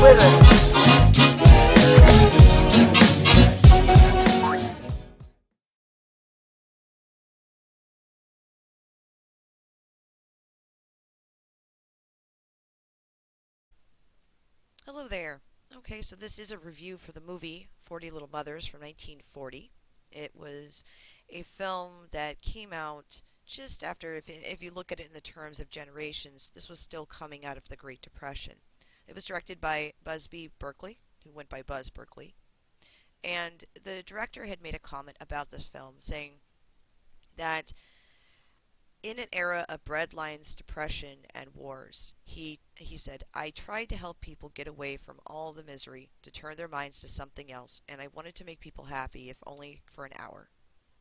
with it. Hello there. Okay, so this is a review for the movie 40 Little Mothers from 1940. It was a film that came out just after, if you look at it in the terms of generations, this was still coming out of the Great Depression. It was directed by Busby Berkeley, who went by Buzz Berkeley, and the director had made a comment about this film saying that in an era of breadlines, depression, and wars, he said, I tried to help people get away from all the misery, to turn their minds to something else, and I wanted to make people happy, if only for an hour.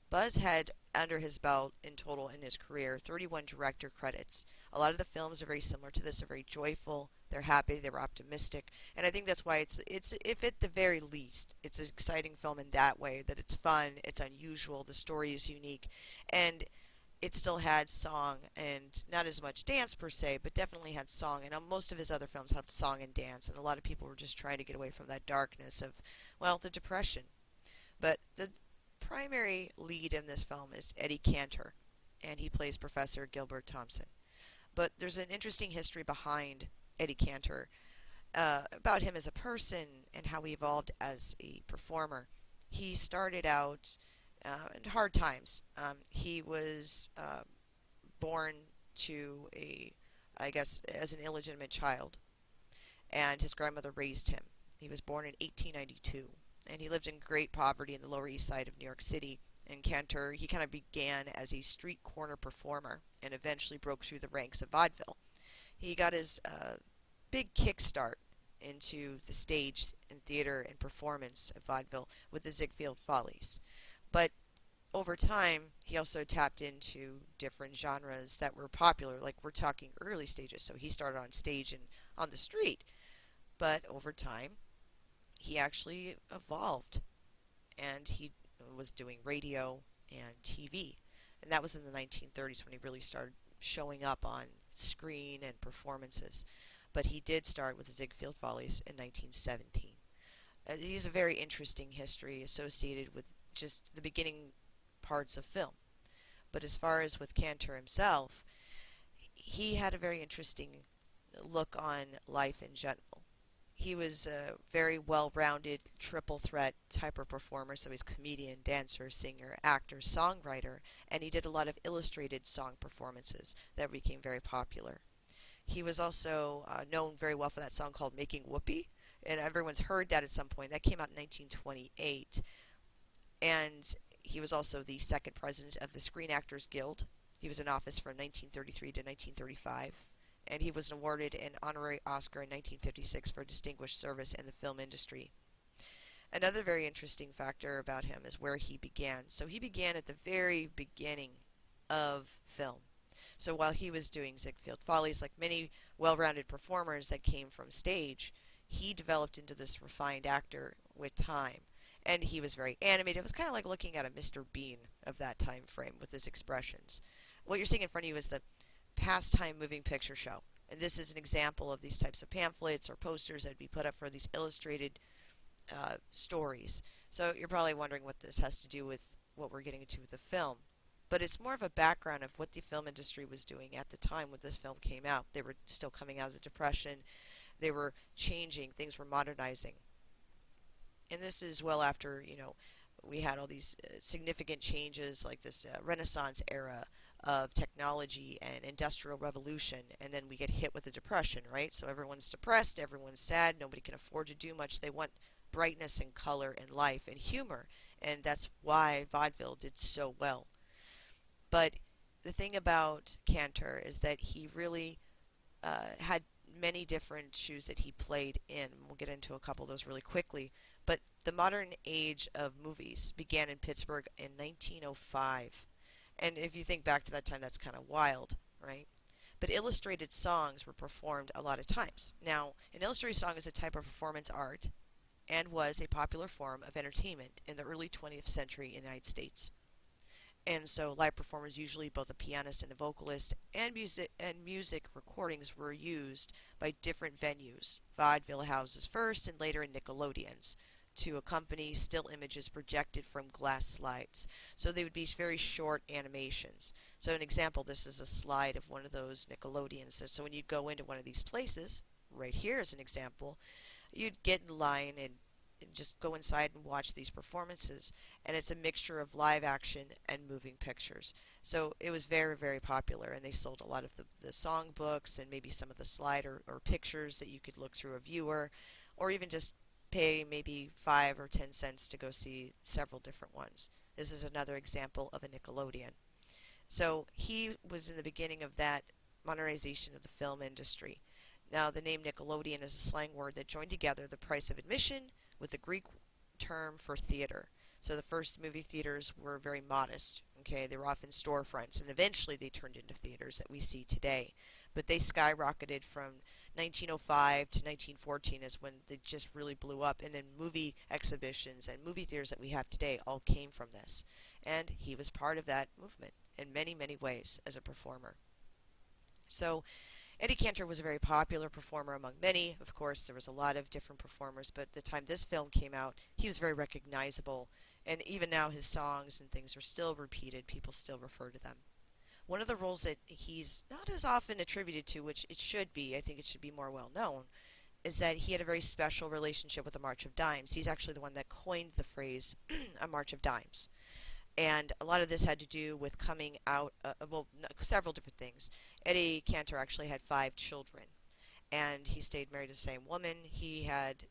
Buzz had under his belt in total in his career 31 director credits. A lot of the films are very similar to this. They're very joyful, they're happy, they're optimistic, and I think that's why it's if at the very least it's an exciting film in that way, that it's fun, it's unusual, the story is unique, and it still had song and not as much dance per se, but definitely had song. And most of his other films have song and dance, and a lot of people were just trying to get away from that darkness of, well, the depression. But the primary lead in this film is Eddie Cantor, and he plays Professor Gilbert Thompson. But there's an interesting history behind Eddie Cantor, about him as a person and how he evolved as a performer. He started out in hard times. He was born to I guess, as an illegitimate child, and his grandmother raised him. He was born in 1892, and he lived in great poverty in the Lower East Side of New York City. In Cantor, he kind of began as a street corner performer and eventually broke through the ranks of vaudeville. He got his big kickstart into the stage and theater and performance of vaudeville with the Ziegfeld Follies. But over time, he also tapped into different genres that were popular, like we're talking early stages. So he started on stage and on the street, but over time, he actually evolved, and he was doing radio and TV. And that was in the 1930s when he really started showing up on screen and performances. But he did start with the Ziegfeld Follies in 1917. He has a very interesting history associated with just the beginning parts of film. But as far as with Cantor himself, he had a very interesting look on life in general. He was a very well-rounded triple threat type of performer, so he's comedian, dancer, singer, actor, songwriter, and he did a lot of illustrated song performances that became very popular. He was also known very well for that song called Making Whoopee, and everyone's heard that at some point. That came out in 1928, and he was also the second president of the Screen Actors Guild. He was in office from 1933 to 1935, and he was awarded an honorary Oscar in 1956 for distinguished service in the film industry. Another very interesting factor about him is where he began. So he began at the very beginning of film. So while he was doing Ziegfeld Follies, like many well-rounded performers that came from stage, he developed into this refined actor with time. And he was very animated. It was kind of like looking at a Mr. Bean of that time frame with his expressions. What you're seeing in front of you is the Pastime Moving Picture Show. And this is an example of these types of pamphlets or posters that would be put up for these illustrated stories. So you're probably wondering what this has to do with what we're getting into with the film. But it's more of a background of what the film industry was doing at the time when this film came out. They were still coming out of the Depression. They were changing. Things were modernizing. And this is well after, we had all these significant changes like this Renaissance era of technology and industrial revolution, and then we get hit with the depression, right? So everyone's depressed, everyone's sad, nobody can afford to do much. They want brightness and color and life and humor, and that's why vaudeville did so well. But the thing about Cantor is that he really had many different shoes that he played in. We'll get into a couple of those really quickly. But the modern age of movies began in Pittsburgh in 1905. And if you think back to that time, that's kind of wild, right? But illustrated songs were performed a lot of times. Now, an illustrated song is a type of performance art and was a popular form of entertainment in the early 20th century in the United States. And so live performers, usually both a pianist and a vocalist, and music recordings were used by different venues, vaudeville houses first and later in Nickelodeons, to accompany still images projected from glass slides. So they would be very short animations. So an example, this is a slide of one of those Nickelodeons. So when you go into one of these places, right here is an example, you'd get in line and just go inside and watch these performances. And it's a mixture of live action and moving pictures. So it was very, very popular, and they sold a lot of the song books and maybe some of the slide or pictures that you could look through a viewer, or even just pay maybe 5 or 10 cents to go see several different ones. This is another example of a Nickelodeon. So he was in the beginning of that modernization of the film industry. Now, the name Nickelodeon is a slang word that joined together the price of admission with the Greek term for theater. So the first movie theaters were very modest. Okay, they were often storefronts, and eventually they turned into theaters that we see today. But they skyrocketed from 1905 to 1914 is when they just really blew up, and then movie exhibitions and movie theaters that we have today all came from this. And he was part of that movement in many, many ways as a performer. So Eddie Cantor was a very popular performer among many. Of course, there was a lot of different performers, but at the time this film came out, he was very recognizable, and even now his songs and things are still repeated. People still refer to them. One of the roles that he's not as often attributed to, which it should be, I think it should be more well known, is that he had a very special relationship with the March of Dimes. He's actually the one that coined the phrase a March of Dimes. And a lot of this had to do with coming out, several different things. Eddie Cantor actually had 5 children, and he stayed married to the same woman. He had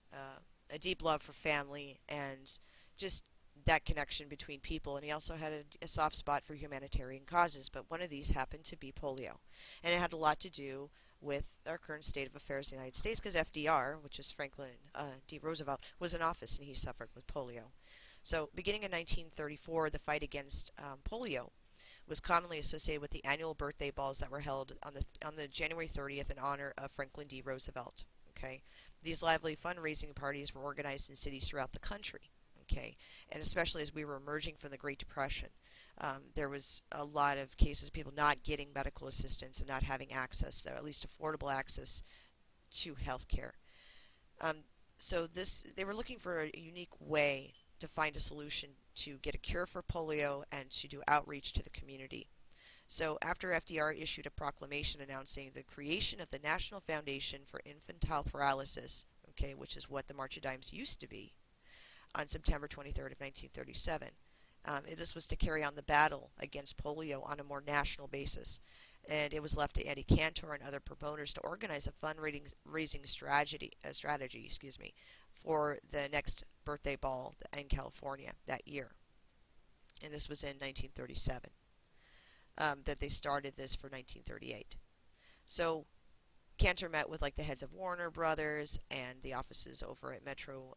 a deep love for family and just that connection between people, and he also had a soft spot for humanitarian causes, but one of these happened to be polio. And it had a lot to do with our current state of affairs in the United States, because FDR, which is Franklin D. Roosevelt, was in office and he suffered with polio. So beginning in 1934, the fight against polio was commonly associated with the annual birthday balls that were held on the January 30th in honor of Franklin D. Roosevelt. Okay, these lively fundraising parties were organized in cities throughout the country. Okay, and especially as we were emerging from the Great Depression, there was a lot of cases of people not getting medical assistance and not having access, or at least affordable access to health care. So they were looking for a unique way to find a solution to get a cure for polio and to do outreach to the community. So after FDR issued a proclamation announcing the creation of the National Foundation for Infantile Paralysis, okay, which is what the March of Dimes used to be, on September 23rd of 1937. This was to carry on the battle against polio on a more national basis. And it was left to Eddie Cantor and other promoters to organize a fundraising strategy for the next birthday ball in California that year. And this was in 1937 that they started this for 1938. So Cantor met with the heads of Warner Brothers and the offices over at Metro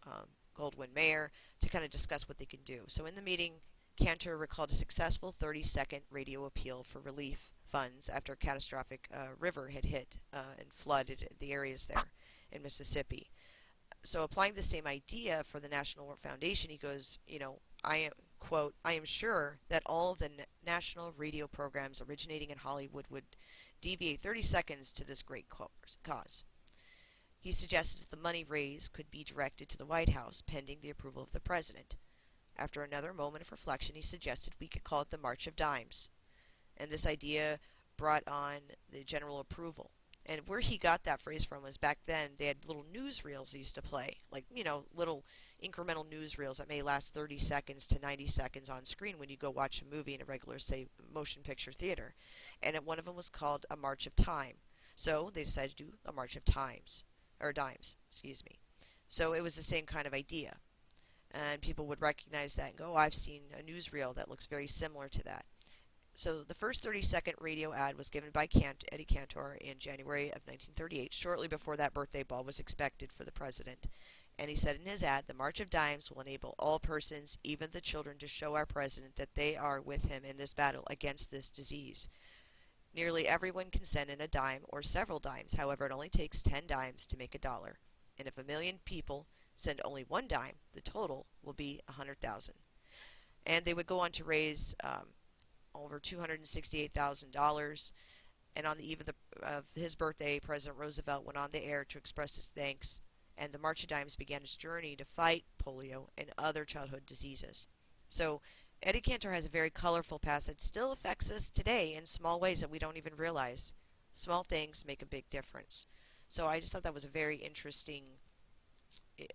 Goldwyn Mayer to kind of discuss what they can do. So in the meeting, Cantor recalled a successful 30-second radio appeal for relief funds after a catastrophic river had hit and flooded the areas there in Mississippi. So applying the same idea for the National Foundation, he goes, I am sure that all of the national radio programs originating in Hollywood would deviate 30 seconds to this great cause. He suggested that the money raised could be directed to the White House pending the approval of the president. After another moment of reflection, he suggested we could call it the March of Dimes. And this idea brought on the general approval. And where he got that phrase from was back then they had little newsreels they used to play, little incremental newsreels that may last 30 seconds to 90 seconds on screen when you go watch a movie in a regular, say, motion picture theater. And one of them was called a March of Time. So they decided to do a March of Dimes. So it was the same kind of idea. And people would recognize that and go, I've seen a newsreel that looks very similar to that. So the first 30-second radio ad was given by Eddie Cantor in January of 1938, shortly before that birthday ball was expected for the president. And he said in his ad, the March of Dimes will enable all persons, even the children, to show our president that they are with him in this battle against this disease. Nearly everyone can send in a dime or several dimes. However, it only takes 10 dimes to make $1. And if 1 million people send only 1 dime, the total will be 100,000. And they would go on to raise over $268,000. And on the eve of his birthday, President Roosevelt went on the air to express his thanks, and the March of Dimes began its journey to fight polio and other childhood diseases. So Eddie Cantor has a very colorful past that still affects us today in small ways that we don't even realize. Small things make a big difference. So I just thought that was a very interesting eh,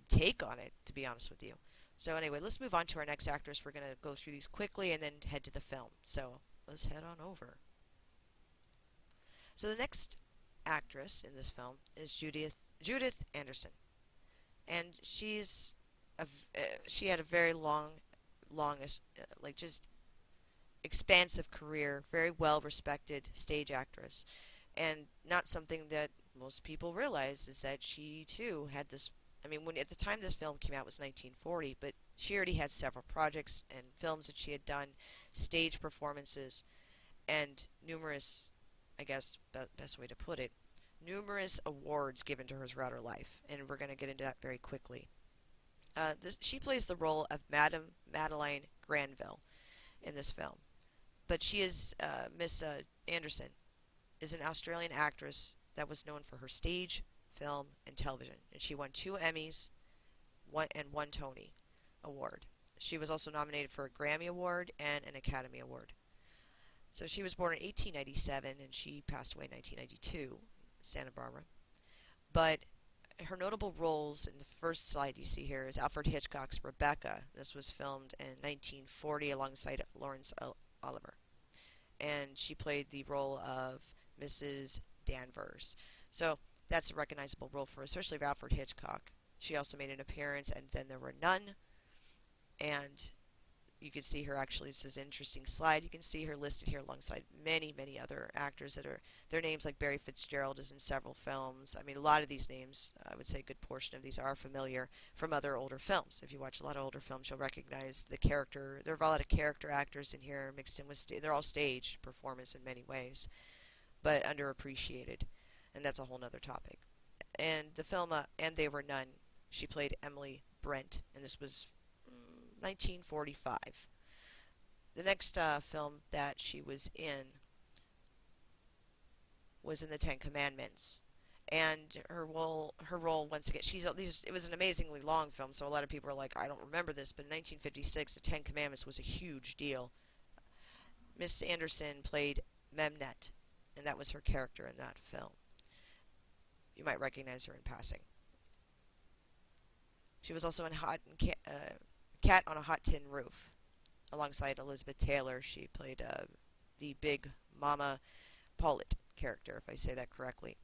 take on it, to be honest with you. So anyway, let's move on to our next actress. We're going to go through these quickly and then head to the film. So let's head on over. So the next actress in this film is Judith Anderson, and she had a very like just expansive career, very well respected stage actress, and not something that most people realize is that she too had this. I mean, when at the time this film came out was 1940, but she already had several projects and films that she had done, stage performances, and numerous, I guess, best way to put it, numerous awards given to her throughout her life, and we're going to get into that very quickly. She plays the role of Madame Madeleine Granville in this film, but she is Miss Anderson is an Australian actress that was known for her stage, film, and television, and she won 2 Emmys, one Tony Award. She was also nominated for a Grammy Award and an Academy Award. So she was born in 1897 and she passed away in 1992, Santa Barbara. But her notable roles in the first slide you see here is Alfred Hitchcock's Rebecca. This was filmed in 1940 alongside Laurence Olivier. And she played the role of Mrs. Danvers. So that's a recognizable role for her, especially for Alfred Hitchcock. She also made an appearance, and Then There Were None. And you can see her actually, this is an interesting slide. You can see her listed here alongside many, many other actors that are, their names like Barry Fitzgerald is in several films. I mean, a lot of these names, I would say a good portion of these are familiar from other older films. If you watch a lot of older films, you'll recognize the character. There are a lot of character actors in here mixed in with, they're all stage performance in many ways, but underappreciated. And that's a whole nother topic. And the film, And They Were None, she played Emily Brent, and this was 1945. The next film that she was in was in the Ten Commandments, and her role once again, it was an amazingly long film, so a lot of people are like, I don't remember this, but in 1956, the Ten Commandments was a huge deal. Miss Anderson played Memnet, and that was her character in that film. You might recognize her in passing. She was also in Cat on a Hot Tin Roof. Alongside Elizabeth Taylor, she played the big Mama Pollitt character, if I say that correctly.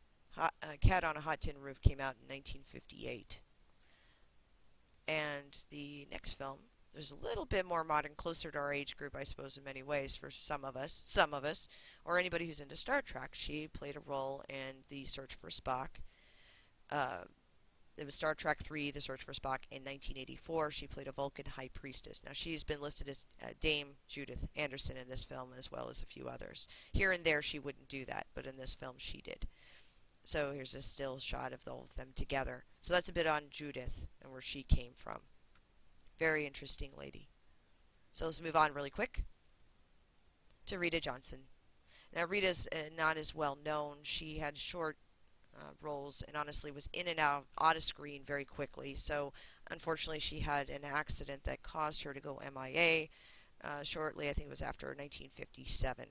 Cat on a Hot Tin Roof came out in 1958. And the next film, there's a little bit more modern, closer to our age group, I suppose, in many ways, for some of us, or anybody who's into Star Trek. She played a role in The Search for Spock. It was Star Trek III, The Search for Spock, in 1984. She played a Vulcan high priestess. Now, she's been listed as Dame Judith Anderson in this film, as well as a few others. Here and there, she wouldn't do that, but in this film, she did. So here's a still shot of all of them together. So that's a bit on Judith and where she came from. Very interesting lady. So let's move on really quick to Rita Johnson. Now, Rita's not as well known. She had short roles and honestly was in and out of screen very quickly. So unfortunately, she had an accident that caused her to go MIA shortly. I think it was after 1957.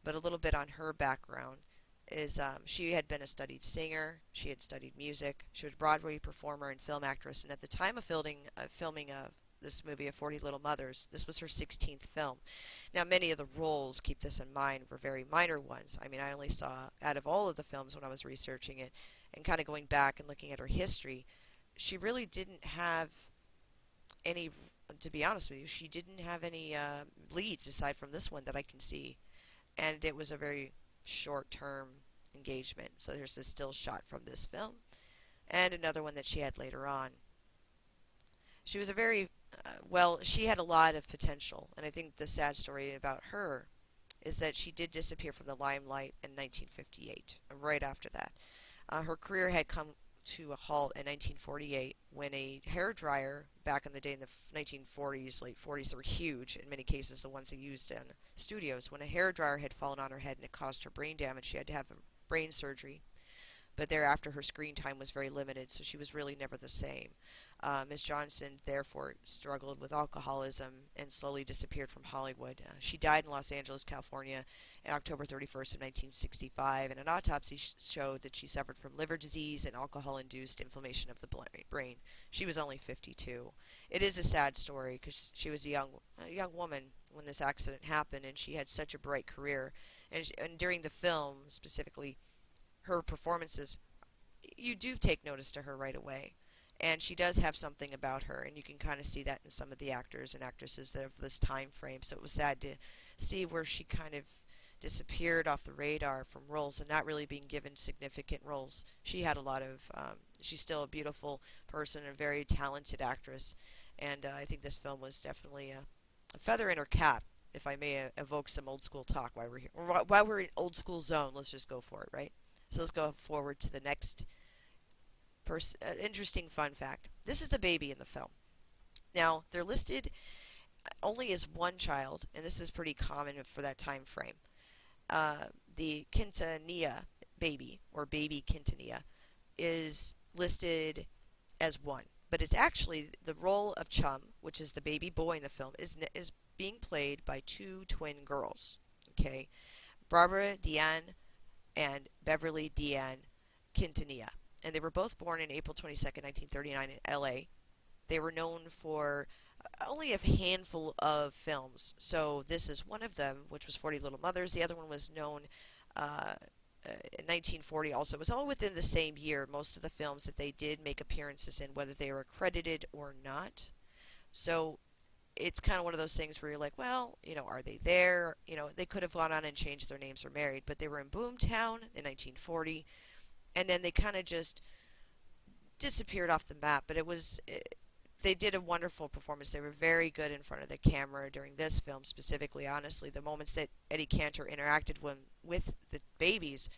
But a little bit on her background is she had been a studied singer. She had studied music. She was a Broadway performer and film actress. And at the time of filming this movie of 40 Little Mothers, this was her 16th film. Now, many of the roles, keep this in mind, were very minor ones. I mean, I only saw, out of all of the films when I was researching it, and kind of going back and looking at her history, she really didn't have any, to be honest with you, she didn't have any leads aside from this one that I can see. And it was a very short-term engagement. So there's a still shot from this film, and another one that she had later on. She was a very, she had a lot of potential, and I think the sad story about her is that she did disappear from the limelight in 1958, right after that. Her career had come to a halt in 1948 when a hair dryer, back in the day in the 1940s, late 40s, they were huge in many cases, the ones they used in studios. When a hair dryer had fallen on her head and it caused her brain damage, she had to have brain surgery. But thereafter, her screen time was very limited, so she was really never the same. Miss Johnson, therefore, struggled with alcoholism and slowly disappeared from Hollywood. She died in Los Angeles, California, on October 31st of 1965, and an autopsy showed that she suffered from liver disease and alcohol-induced inflammation of the brain. She was only 52. It is a sad story because she was a young woman when this accident happened, and she had such a bright career. And during the film, specifically, her performances, you do take notice to her right away. And she does have something about her, and you can kind of see that in some of the actors and actresses that of this time frame. So it was sad to see where she kind of disappeared off the radar from roles and not really being given significant roles. She had a lot of, she's still a beautiful person, a very talented actress, and I think this film was definitely a feather in her cap, if I may evoke some old school talk while we're here. While we're in old school zone, let's just go for it, right? So let's go forward to the next interesting fun fact. This is the baby in the film. Now, they're listed only as one child, and this is pretty common for that time frame. The Quintanilla baby, or baby Quintanilla, is listed as one. But it's actually the role of Chum, which is the baby boy in the film, is being played by two twin girls. Okay, Barbara Deanne and Beverly Deanne Quintanilla. And they were both born on April 22nd, 1939 in L.A. They were known for only a handful of films. So this is one of them, which was 40 Little Mothers. The other one was known in 1940 also. It was all within the same year, most of the films that they did make appearances in, whether they were credited or not. So it's kind of one of those things where you're like, well, are they there? They could have gone on and changed their names or married, but they were in Boomtown in 1940, and then they kind of just disappeared off the map. But they did a wonderful performance. They were very good in front of the camera during this film specifically. Honestly, the moments that Eddie Cantor interacted with the babies,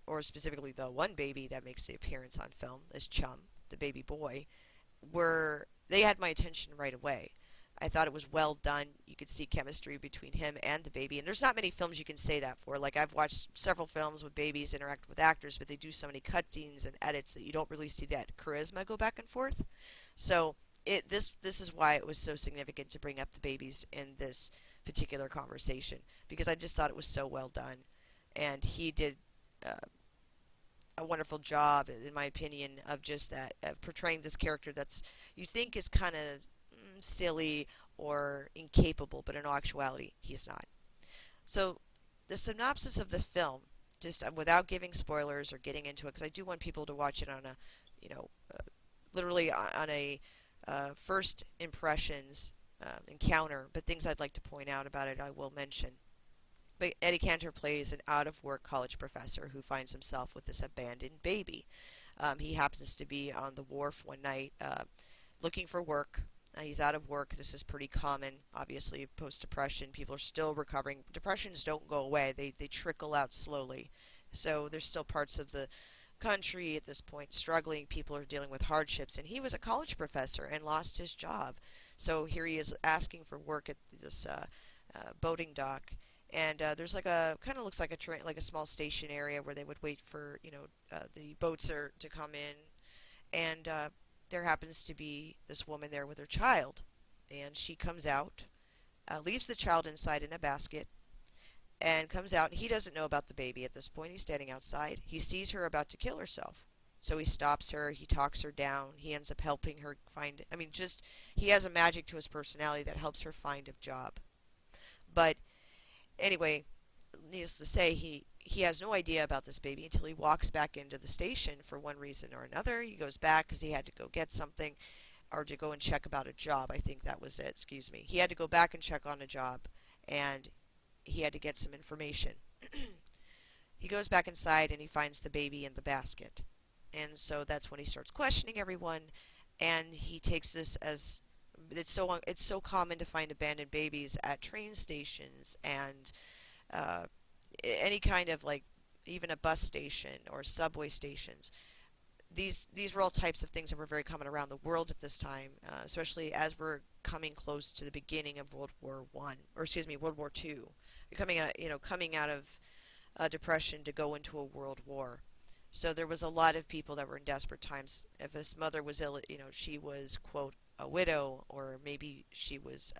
or specifically the one baby that makes the appearance on film as Chum, the baby boy, they had my attention right away. I thought it was well done. You could see chemistry between him and the baby. And there's not many films you can say that for. Like, I've watched several films with babies interact with actors, but they do so many cutscenes and edits that you don't really see that charisma go back and forth. So this is why it was so significant to bring up the babies in this particular conversation, because I just thought it was so well done. And he did a wonderful job, in my opinion, of just that, of portraying this character that's, you think is kind of silly or incapable, but in all actuality, he's not. So the synopsis of this film, just without giving spoilers or getting into it, because I do want people to watch it on a, literally on a first impressions encounter, but things I'd like to point out about it I will mention. But Eddie Cantor plays an out-of-work college professor who finds himself with this abandoned baby. He happens to be on the wharf one night looking for work. He's out of work. This is pretty common, obviously, post-depression. People are still recovering. Depressions don't go away. They trickle out slowly. So there's still parts of the country at this point struggling. People are dealing with hardships. And he was a college professor and lost his job. So here he is asking for work at this boating dock. And there's like kind of looks like a train, like a small station area where they would wait for, the boats to come in. And there happens to be this woman there with her child, and she comes out, leaves the child inside in a basket, and comes out, and he doesn't know about the baby at this point. He's standing outside. He sees her about to kill herself. So he stops her, he talks her down, he ends up helping her find, he has a magic to his personality that helps her find a job. But anyway, needless to say, he has no idea about this baby until he walks back into the station for one reason or another. He goes back because he had to go get something, or to go and check about a job. I think that was it, excuse me. He had to go back and check on a job, and he had to get some information. He goes back inside and he finds the baby in the basket. And so that's when he starts questioning everyone, and he takes this as it's so common to find abandoned babies at train stations and any kind of, like, even a bus station or subway stations. these were all types of things that were very common around the world at this time, especially as we're coming close to the beginning of World War One, or excuse me, World War Two. You're coming out of depression to go into a world war. So there was a lot of people that were in desperate times. If his mother was ill, she was, quote, a widow, or maybe she was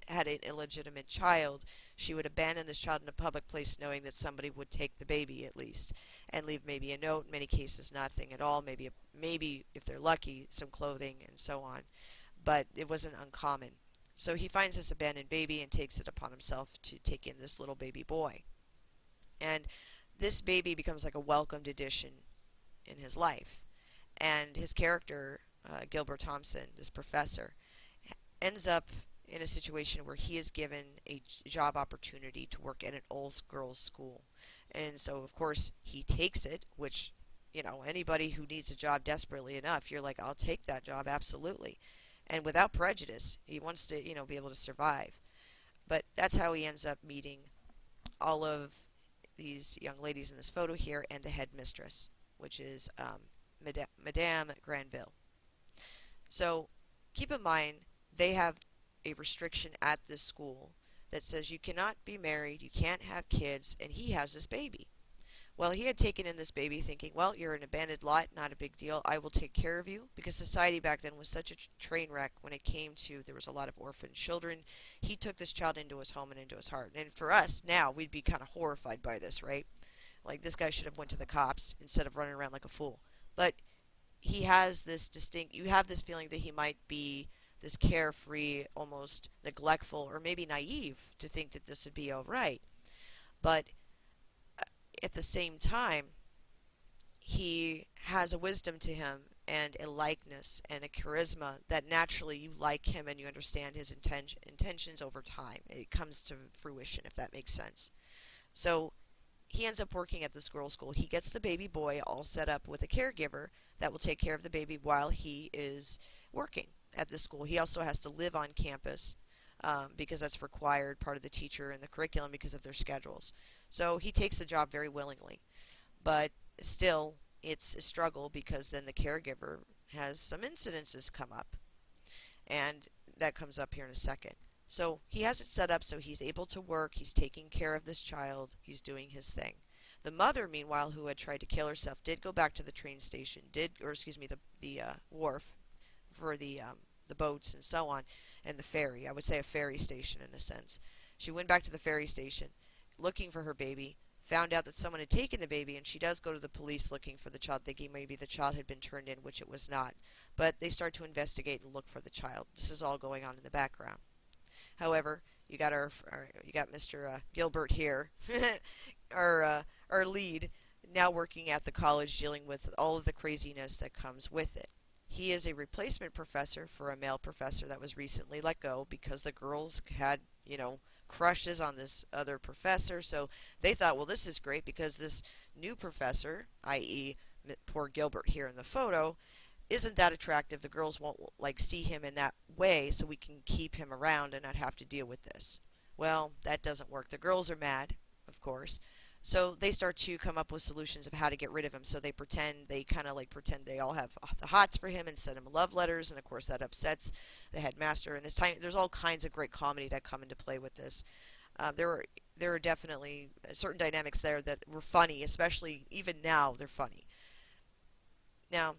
had an illegitimate child, she would abandon this child in a public place knowing that somebody would take the baby at least and leave maybe a note, in many cases nothing at all, maybe if they're lucky, some clothing and so on. But it wasn't uncommon. So he finds this abandoned baby and takes it upon himself to take in this little baby boy. And this baby becomes like a welcomed addition in his life. And his character, Gilbert Thompson, this professor, ends up in a situation where he is given a job opportunity to work at an all-girls school. And so, of course, he takes it, which, anybody who needs a job desperately enough, you're like, I'll take that job, absolutely. And without prejudice, he wants to, be able to survive. But that's how he ends up meeting all of these young ladies in this photo here and the headmistress, which is Madame Granville. So keep in mind, they have a restriction at this school that says you cannot be married, you can't have kids, and he has this baby. Well, he had taken in this baby thinking, well, you're an abandoned lot, not a big deal, I will take care of you, because society back then was such a train wreck when it came to, there was a lot of orphan children. He took this child into his home and into his heart. And for us now, we'd be kind of horrified by this, right? Like, this guy should have went to the cops instead of running around like a fool. But he has this you have this feeling that he might be this carefree, almost neglectful, or maybe naive to think that this would be all right. But at the same time, he has a wisdom to him and a likeness and a charisma that naturally you like him and you understand his intentions over time. It comes to fruition, if that makes sense. So he ends up working at the Squirrel School. He gets the baby boy all set up with a caregiver that will take care of the baby while he is working at the school. He also has to live on campus because that's required, part of the teacher and the curriculum because of their schedules. So he takes the job very willingly. But still, it's a struggle because then the caregiver has some incidences come up. And that comes up here in a second. So he has it set up so he's able to work, he's taking care of this child, he's doing his thing. The mother, meanwhile, who had tried to kill herself, did go back to the train station, the wharf for the boats and so on, and the ferry. I would say a ferry station in a sense. She went back to the ferry station looking for her baby, found out that someone had taken the baby, and she does go to the police looking for the child, thinking maybe the child had been turned in, which it was not. But they start to investigate and look for the child. This is all going on in the background. However, you got Mr. Gilbert here, our lead, now working at the college, dealing with all of the craziness that comes with it. He is a replacement professor for a male professor that was recently let go because the girls had, crushes on this other professor. So they thought, well, this is great because this new professor, i.e. poor Gilbert here in the photo, isn't that attractive. The girls won't see him in that way, so we can keep him around and not have to deal with this. Well, that doesn't work. The girls are mad, of course. So they start to come up with solutions of how to get rid of him. So they pretend they all have the hots for him and send him love letters. And of course that upsets the headmaster. And there's all kinds of great comedy that come into play with this. There are definitely certain dynamics there that were funny, especially even now they're funny. Now,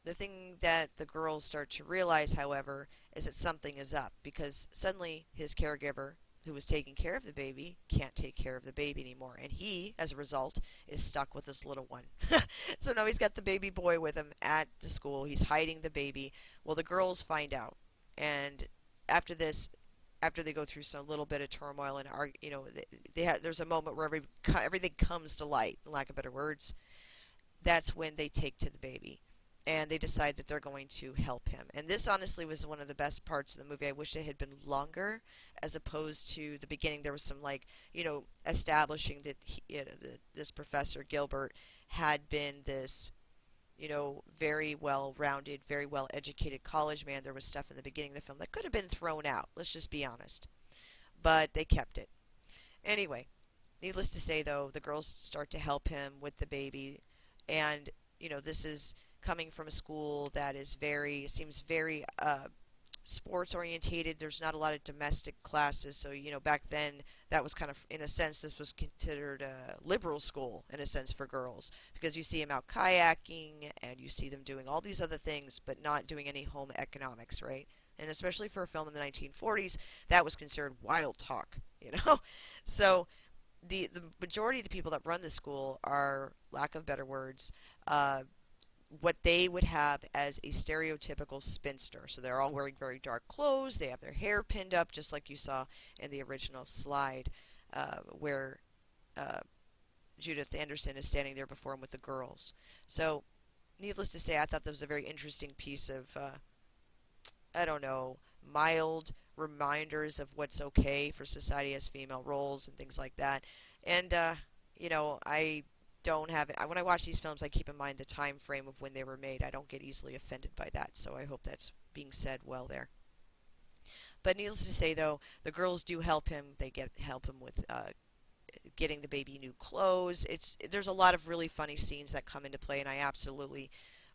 the thing that the girls start to realize, however, is that something is up because suddenly his caregiver, who was taking care of the baby, can't take care of the baby anymore. And he, as a result, is stuck with this little one. So now he's got the baby boy with him at the school. He's hiding the baby. Well, the girls find out. And after this, after they go through some little bit of turmoil and there's a moment where everything comes to light, in lack of better words. That's when they take to the baby. And they decide that they're going to help him. And this honestly was one of the best parts of the movie. I wish it had been longer, as opposed to the beginning. There was some establishing that this Professor Gilbert had been this, very well-rounded, very well-educated college man. There was stuff in the beginning of the film that could have been thrown out. Let's just be honest. But they kept it. Anyway, needless to say, though, the girls start to help him with the baby, and this is coming from a school that is seems very sports orientated. There's not a lot of domestic classes, so back then that was kind of, in a sense, this was considered a liberal school in a sense for girls, because you see them out kayaking and you see them doing all these other things but not doing any home economics, right? And especially for a film in the 1940s, that was considered wild talk, So the majority of the people that run the school are, lack of better words, uh, what they would have as a stereotypical spinster. So they're all wearing very dark clothes. They have their hair pinned up, just like you saw in the original slide, where uh, Judith Anderson is standing there before him with the girls. So, needless to say, I thought that was a very interesting piece of, I don't know, mild reminders of what's okay for society as female roles and things like that. And, I don't have it. When I watch these films, I keep in mind the time frame of when they were made. I don't get easily offended by that, so I hope that's being said well there. But needless to say, though, the girls do help him. They help him with getting the baby new clothes. There's a lot of really funny scenes that come into play, and I absolutely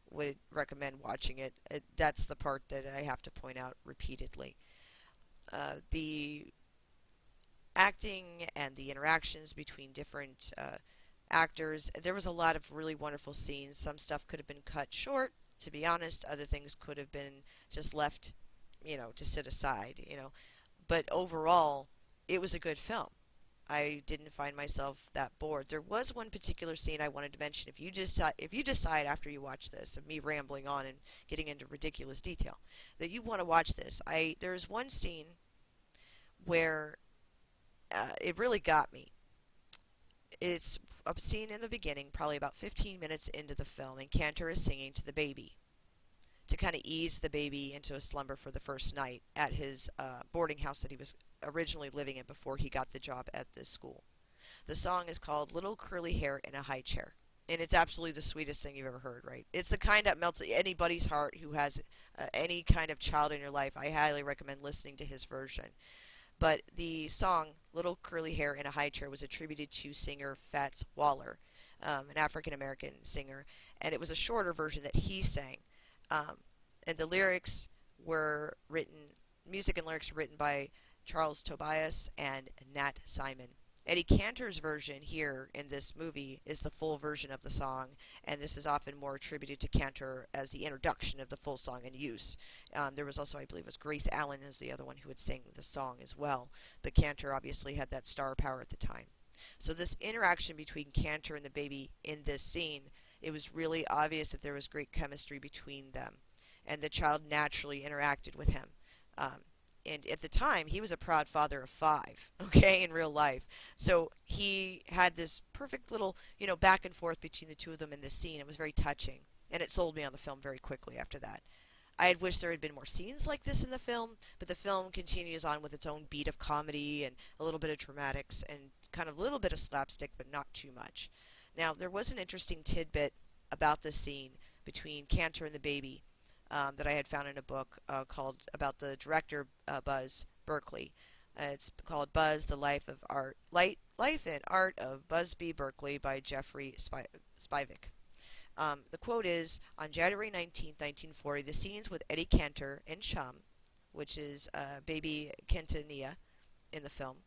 would recommend watching it. That's the part that I have to point out repeatedly. The acting and the interactions between different actors. There was a lot of really wonderful scenes. Some stuff could have been cut short, to be honest. Other things could have been just left, to sit aside. But overall, it was a good film. I didn't find myself that bored. There was one particular scene I wanted to mention. If you decide after you watch this, of me rambling on and getting into ridiculous detail, that you want to watch this, there's one scene where it really got me. It's a scene in the beginning, probably about 15 minutes into the film, and Cantor is singing to the baby to kind of ease the baby into a slumber for the first night at his boarding house that he was originally living in before he got the job at this school. The song is called Little Curly Hair in a High Chair, and it's absolutely the sweetest thing you've ever heard, right? It's the kind that melts anybody's heart who has any kind of child in your life. I highly recommend listening to his version. But the song Little Curly Hair in a High Chair was attributed to singer Fats Waller, an African-American singer, and it was a shorter version that he sang. And the lyrics were written, music and lyrics were written by Charles Tobias and Nat Simon. Eddie Cantor's version here in this movie is the full version of the song, and this is often more attributed to Cantor as the introduction of the full song in use. There was also, I believe, was Grace Allen as the other one who would sing the song as well, but Cantor obviously had that star power at the time. So this interaction between Cantor and the baby in this scene, it was really obvious that there was great chemistry between them, and the child naturally interacted with him. And at the time, he was a proud father of 5, okay, in real life. So he had this perfect little, back and forth between the two of them in this scene. It was very touching, and it sold me on the film very quickly after that. I had wished there had been more scenes like this in the film, but the film continues on with its own beat of comedy and a little bit of dramatics and kind of a little bit of slapstick, but not too much. Now, there was an interesting tidbit about this scene between Cantor and the baby. That I had found in a book called about the director Buzz Berkeley. It's called Buzz: The Life and Art of Busby Berkeley by Jeffrey Spivak. The quote is, on January 19th, 1940, the scenes with Eddie Cantor and Chum, which is baby Quintanilla in the film,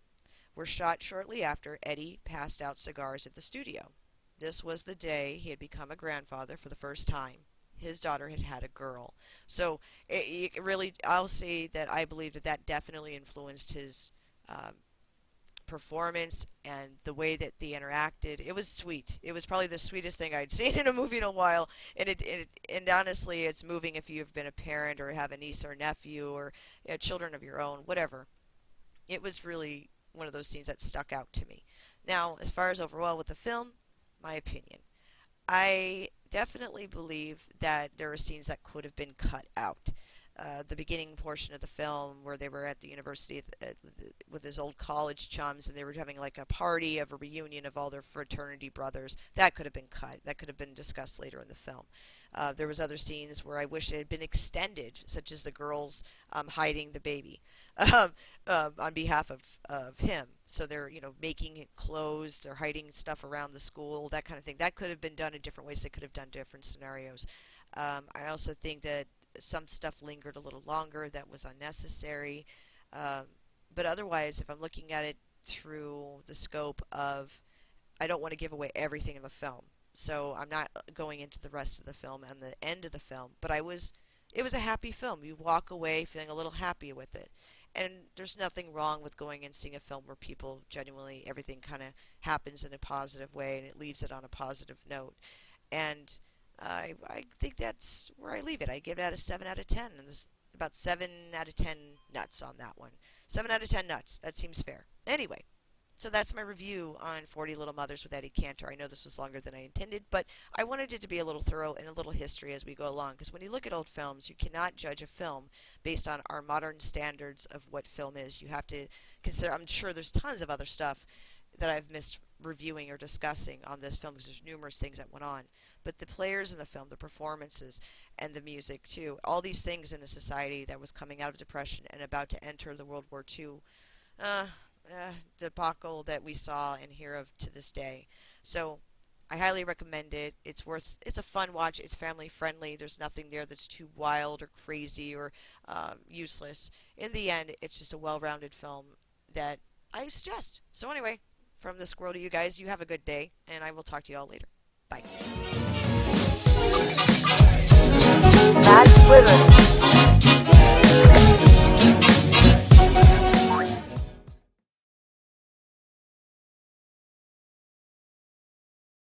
were shot shortly after Eddie passed out cigars at the studio. This was the day he had become a grandfather for the first time. His daughter had had a girl. So it really, I'll say that I believe that definitely influenced his performance and the way that they interacted. It was sweet. It was probably the sweetest thing I'd seen in a movie in a while. And honestly, it's moving if you've been a parent or have a niece or nephew or children of your own, whatever. It was really one of those scenes that stuck out to me. Now, as far as overall with the film, my opinion. I definitely believe that there are scenes that could have been cut out. the beginning portion of the film where they were at the university with his old college chums, and they were having like a party of a reunion of all their fraternity brothers. That could have been cut. That could have been discussed later in the film. There was other scenes where I wish it had been extended, such as the girls hiding the baby on behalf of him. So they're, making clothes, they're hiding stuff around the school, that kind of thing. That could have been done in different ways. They could have done different scenarios. I also think that some stuff lingered a little longer that was unnecessary. But otherwise, if I'm looking at it through the scope of, I don't want to give away everything in the film. So I'm not going into the rest of the film and the end of the film. But it was a happy film. You walk away feeling a little happy with it. And there's nothing wrong with going and seeing a film where people genuinely, everything kind of happens in a positive way and it leaves it on a positive note. And I think that's where I leave it. I give it a 7 out of 10, and there's about 7 out of 10 nuts on that one. 7 out of 10 nuts. That seems fair. Anyway, so that's my review on 40 Little Mothers with Eddie Cantor. I know this was longer than I intended, but I wanted it to be a little thorough and a little history as we go along, because when you look at old films, you cannot judge a film based on our modern standards of what film is. You have to consider, I'm sure there's tons of other stuff that I've missed reviewing or discussing on this film, because there's numerous things that went on. But the players in the film, the performances, and the music too, all these things in a society that was coming out of depression and about to enter the World War II debacle that we saw and hear of to this day. So I highly recommend it. It's a fun watch. It's family friendly. There's nothing there that's too wild or crazy or useless. In the end, it's just a well-rounded film that I suggest. So anyway, from the Squirrel to you guys, you have a good day, and I will talk to you all later. Bye. Bad Squirrel.